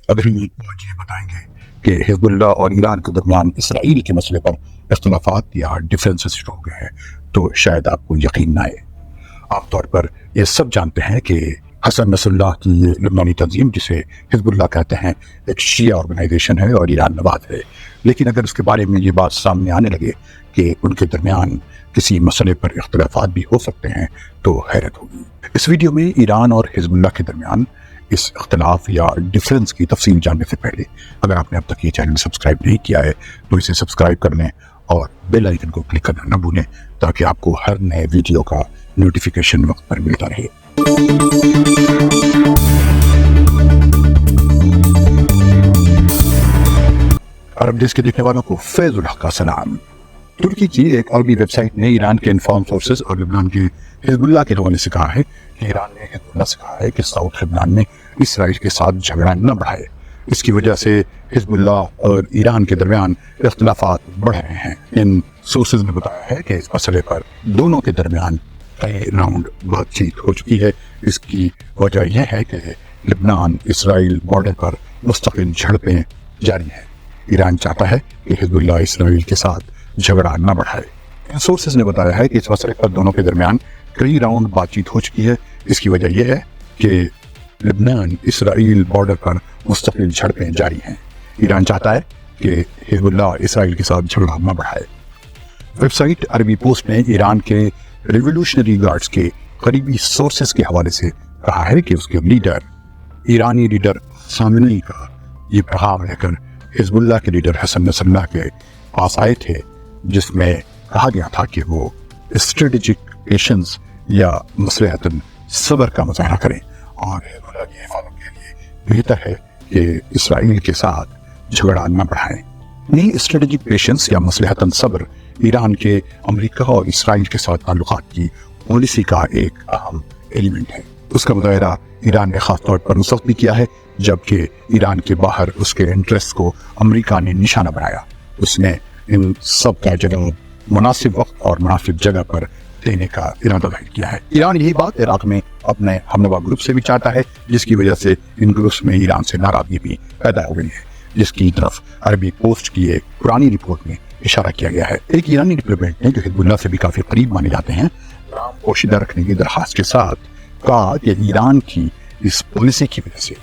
ابھی یہ بتائیں گے کہ حزب اللہ اور ایران کے درمیان اسرائیل کے مسئلے پر اختلافات یا ڈفرینسز شروع ہو گئے ہیں تو شاید آپ کو یقین نہ آئے۔ عام طور پر یہ سب جانتے ہیں کہ حسن نصر اللہ کی یہ لبنانی تنظیم جسے حزب اللہ کہتے ہیں ایک شیعہ آرگنائزیشن ہے اور ایران نواز ہے، لیکن اگر اس کے بارے میں یہ بات سامنے آنے لگے کہ ان کے درمیان کسی مسئلے پر اختلافات بھی ہو سکتے ہیں تو حیرت ہوگی۔ اس ویڈیو میں ایران اور حزب اللہ کے درمیان اس اختلاف یا ڈفرینس کی تفصیل جاننے سے پہلے اگر آپ نے اب تک یہ چینل سبسکرائب نہیں کیا ہے تو اسے سبسکرائب کر لیں اور بیل آئیکن کو کلک کرنا نہ بھولیں تاکہ آپ کو ہر نئے ویڈیو کا نوٹیفیکیشن وقت پر ملتا رہے۔ عرب دیس کے دیکھنے والوں کو فیض الحق کا سلام۔ ترکی کی ایک عربی ویب سائٹ نے ایران کے انفارم سورسز اور لبنان کے حزب اللہ کے حوالے سے کہا ہے کہ ایران نے حزب اللہ سے کہا ہے کہ ساؤتھ لبنان میں اسرائیل کے ساتھ جھگڑا نہ بڑھائے۔ اس کی وجہ سے حزب اللہ اور ایران کے درمیان اختلافات بڑھ رہے ہیں۔ ان سورسز نے بتایا ہے کہ اس مسئلے پر دونوں کے درمیان کئی راؤنڈ بات چیت ہو چکی ہے۔ اس کی وجہ یہ ہے کہ لبنان اسرائیل بارڈر پر مستقل جھڑپیں جاری ہیں۔ ایران چاہتا ہے کہ حزب اللہ اسرائیل کے ساتھ جھگڑا نہ بڑھائے۔ ان سورسز نے بتایا ہے کہ اس مسئلے پر دونوں کے درمیان کئی راؤنڈ بات چیت ہو چکی ہے۔ اس کی وجہ یہ ہے کہ لبنان اسرائیل بارڈر پر مستقل جھڑپیں جاری ہیں۔ ایران چاہتا ہے کہ حزب اللہ اسرائیل کے ساتھ جھگڑا نہ بڑھائے۔ ویب سائٹ عربی پوسٹ نے ایران کے ریولوشنری گارڈز کے قریبی سورسز کے حوالے سے کہا ہے کہ اس کے ایرانی لیڈر خامنئی کا یہ پیغام لے کر حزب اللہ کے لیڈر حسن نصر اللہ کے پاس آئے تھے، جس میں کہا گیا تھا کہ وہ اسٹریٹجک پیشنس یا مصلحت صبر کا مظاہرہ کریں اور حزب اللہ کی حفاظت کے لیے بہتر ہے کہ اسرائیل کے ساتھ جھگڑا نہ بڑھائیں۔ یہ اسٹریٹجک پیشنس یا مصلحت صبر ایران کے امریکہ اور اسرائیل کے ساتھ تعلقات کی پالیسی کا ایک اہم ایلیمنٹ ہے۔ اس کا مظاہرہ ایران نے خاص طور پر اس وقت بھی کیا ہے جبکہ ایران کے باہر اس کے انٹرسٹ کو امریکہ نے نشانہ بنایا۔ اس نے ان سب کا جواب مناسب وقت اور مناسب جگہ پر دینے کا ارادہ ظاہر کیا ہے۔ ایران یہی بات عراق میں اپنے ہم نوا گروپ سے بھی چاہتا ہے، جس کی وجہ سے ان گروپس میں ایران سے ناراضگی بھی پیدا ہو گئی ہے، جس کی طرف عربی پوسٹ کی ایک پرانی رپورٹ میں اشارہ کیا گیا ہے۔ ایک ایرانی ڈپلومیٹ نے جو حزب اللہ سے بھی کافی قریب مانے جاتے ہیں، پوشیدہ رکھنے کی درخواست کے ساتھ کہا کہ ایران کی اس پالیسی کی وجہ سے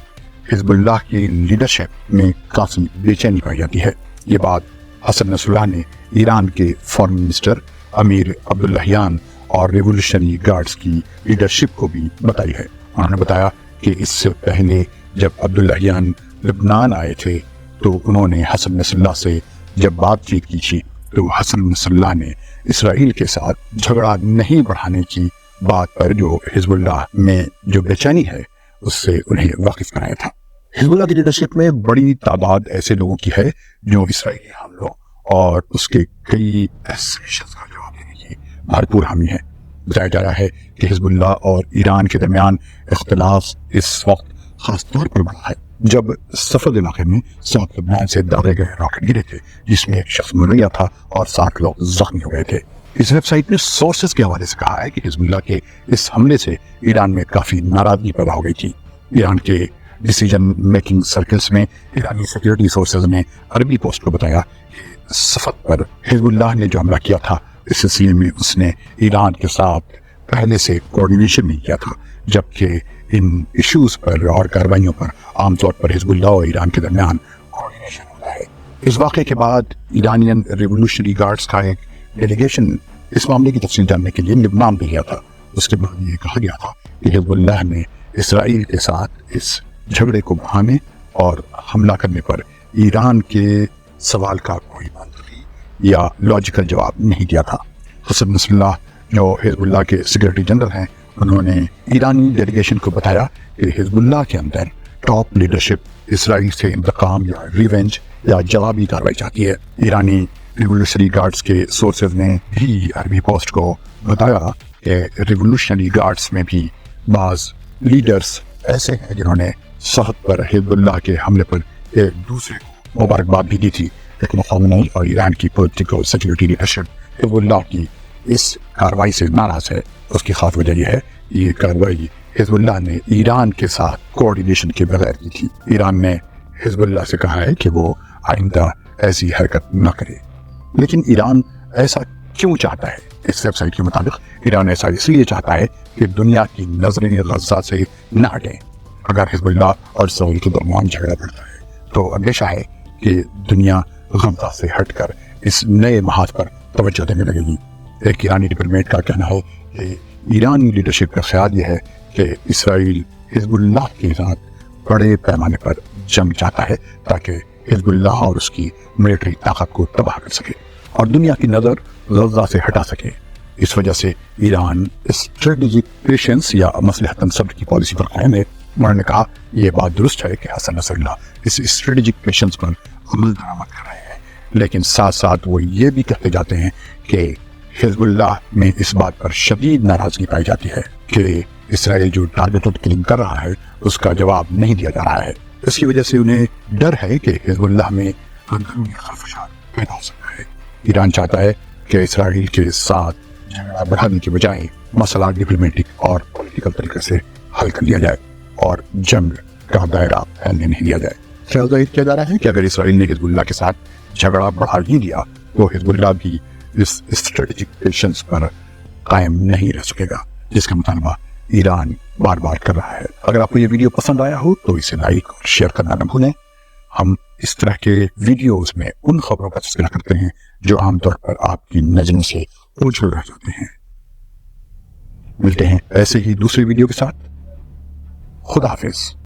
حزب اللہ کی لیڈرشپ میں کافی بے چینی پائی جاتی ہے۔ یہ بات حسن نصر اللہ نے ایران کے فارن منسٹر امیر عبداللہیان اور ریولوشنری گارڈز کی لیڈرشپ کو بھی بتائی ہے۔ انہوں نے بتایا کہ اس سے پہلے جب عبداللہیان لبنان آئے تھے تو انہوں نے حسن نصر اللہ سے جب بات چیت کی تھی تو حسن نصر اللہ نے اسرائیل کے ساتھ جھگڑا نہیں بڑھانے کی بات پر جو حزب اللہ میں جو بے چینی ہے اس سے انہیں واقف کرایا تھا۔ حزب اللہ کی لیڈرشپ میں بڑی تعداد ایسے لوگوں کی ہے جو اسرائیلی حملوں اور اس کے کئی ایسکیشنز کا جواب دینے کی بھرپور حامی ہے۔ بتایا جا رہا ہے کہ حزب اللہ اور ایران کے درمیان اختلاف اس وقت خاص طور پر بڑھا ہے جب سفد علاقے میں ساؤتھ لبنان سے داغے گئے راکٹ گرے تھے، جس میں ایک شخص مر گیا تھا اور 60 لوگ زخمی ہو گئے تھے۔ اس ویب سائٹ نے سورسز کے حوالے سے کہا ہے کہ حزب اللہ کے اس حملے سے ایران میں کافی ناراضگی پیدا ہو گئی تھی۔ ایران کے ڈیسیجن میکنگ سرکلز میں ایرانی سیکیورٹی سورسز نے عربی پوسٹ کو بتایا کہ صفت پر حزب اللہ نے جو حملہ کیا تھا اس سلسلے میں اس نے ایران کے ساتھ پہلے سے کوآرڈینیشن نہیں کیا تھا، جبکہ ان ایشوز پر اور کارروائیوں پر عام طور پر حزب اللہ اور ایران کے درمیان کوآرڈینیشن ہوتا ہے۔ اس واقعے کے بعد ایرانین ریولوشنری گارڈز کا ایک ڈیلیگیشن اس معاملے کی تفصیل جاننے کے لیے لبنان بھی گیا تھا۔ اس کے بعد یہ کہا گیا تھا کہ حزب اللہ نے اسرائیل کے ساتھ اس جھگڑے کو بڑھانے اور حملہ کرنے پر ایران کے سوال کا کوئی منطقی یا لاجیکل جواب نہیں دیا تھا۔ حسن نصر اللہ جو حزب اللہ کے سیکرٹری جنرل ہیں، انہوں نے ایرانی ڈیلیگیشن کو بتایا کہ حزب اللہ کے اندر ٹاپ لیڈرشپ اسرائیل سے انتقام یا ریونج یا جوابی کارروائی چاہتی ہے۔ ایرانی ریولوشنری گارڈز کے سورسز نے بھی عربی پوسٹ کو بتایا کہ ریولوشنری گارڈز میں بھی بعض لیڈرز ایسے ہیں جنہوں نے سخت پر حزب اللہ کے حملے پر ایک دوسرے کو مبارکباد بھی دی تھی، لیکن خامنئی اور ایران کی پولیٹیکل سیکیورٹی لیڈرشپ حزب اللہ کی اس کارروائی سے ناراض ہے۔ اس کی خاص وجہ یہ ہے یہ کارروائی حزب اللہ نے ایران کے ساتھ کوآرڈینیشن کے بغیر کی تھی۔ ایران نے حزب اللہ سے کہا ہے کہ وہ آئندہ ایسی حرکت نہ کرے۔ لیکن ایران ایسا کیوں چاہتا ہے؟ اس ویب سائٹ کے مطابق ایران ایسا اس لیے چاہتا ہے کہ دنیا کی نظریں غزہ سے نہ ہٹیں۔ اگر حزب اللہ اور اسرائیل کے درمیان جھگڑا بڑھتا ہے تو اندیشہ ہے کہ دنیا غزہ سے ہٹ کر اس نئے محاذ پر توجہ دینے لگے گی۔ ایک ایرانی ڈپلومیٹ کا کہنا ہے کہ ایرانی لیڈرشپ کا خیال یہ ہے کہ اسرائیل حزب اللہ کے ساتھ بڑے پیمانے پر جنگ چاہتا ہے تاکہ حزب اللہ اور اس کی ملٹری طاقت کو تباہ کر سکے اور دنیا کی نظر غزہ سے ہٹا سکے۔ اس وجہ سے ایران اسٹریٹجک پیشنس یا مصلحتاً صبر کی پالیسی پر قائم ہے۔ انہوں نے کہا یہ بات درست ہے کہ حسن نصر اللہ اس اسٹریٹجک پیشنس پر عمل درآمد کر رہے ہیں، لیکن ساتھ ساتھ وہ یہ بھی کہتے جاتے ہیں کہ حزب اللہ میں اس بات پر شدید ناراضگی پائی جاتی ہے کہ اسرائیل جو ٹارگیٹڈ کلنگ کر رہا ہے اس کا جواب نہیں دیا جا رہا ہے۔ اس کی وجہ سے انہیں ڈر ہے کہ حزب اللہ میں اندرونی خلفشات پیدا ہو سکتا ہے۔ ایران چاہتا ہے کہ اسرائیل کے ساتھ جھگڑا بڑھانے کے بجائے مسئلہ ڈپلومیٹک اور پولیٹیکل طریقے سے حل کر لیا جائے اور جنگ کا دائرہ پھیلنے نہیں دیا جائے۔ خیال ظاہر کیا جا رہا ہے کہ اگر اسرائیل نے حزب اللہ کے ساتھ جھگڑا بڑھا ہی دیا تو حزب اللہ بھی اس اسٹریٹجک پیشنس پر قائم نہیں رہ سکے گا جس کا مطالبہ ایران بار بار کر رہا ہے۔ اگر آپ کو یہ ویڈیو پسند آیا ہو تو اسے لائک اور شیئر کرنا نہ بھولیں۔ ہم اس طرح کے ویڈیوز میں ان خبروں کا تذکرہ کرتے ہیں جو عام طور پر آپ کی نظروں سے اوجھل رہ جاتے ہیں۔ ملتے ہیں ایسے ہی دوسرے ویڈیو کے ساتھ۔ خدا حافظ۔